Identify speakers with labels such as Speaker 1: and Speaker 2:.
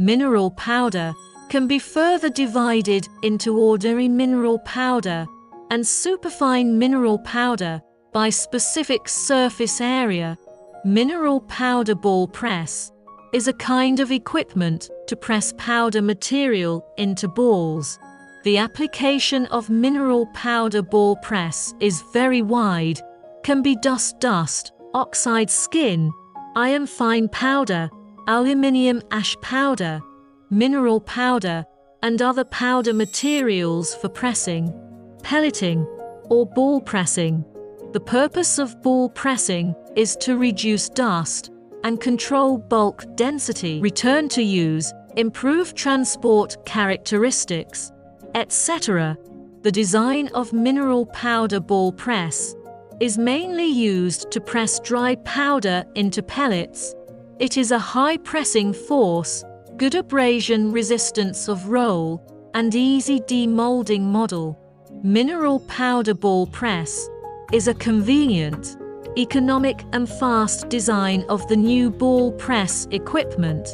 Speaker 1: Mineral powder can be further divided into ordinary mineral powder and superfine mineral powder by specific surface area. Mineral powder ball press is a kind of equipment to press powder material into balls. The application of mineral powder ball press is very wide, can be dust, oxide skin, iron fine powder, aluminium ash powder, mineral powder, and other powder materials for pressing, pelleting, or ball pressing. The purpose of ball pressing is to reduce dust and control bulk density, return to use, improve transport characteristics, etc. The design of mineral powder ball press is mainly used to press dry powder into pellets. It is a high pressing force, good abrasion resistance of roll, and easy demolding model. Mineral powder ball press is a convenient, economic and fast design of the new ball press equipment.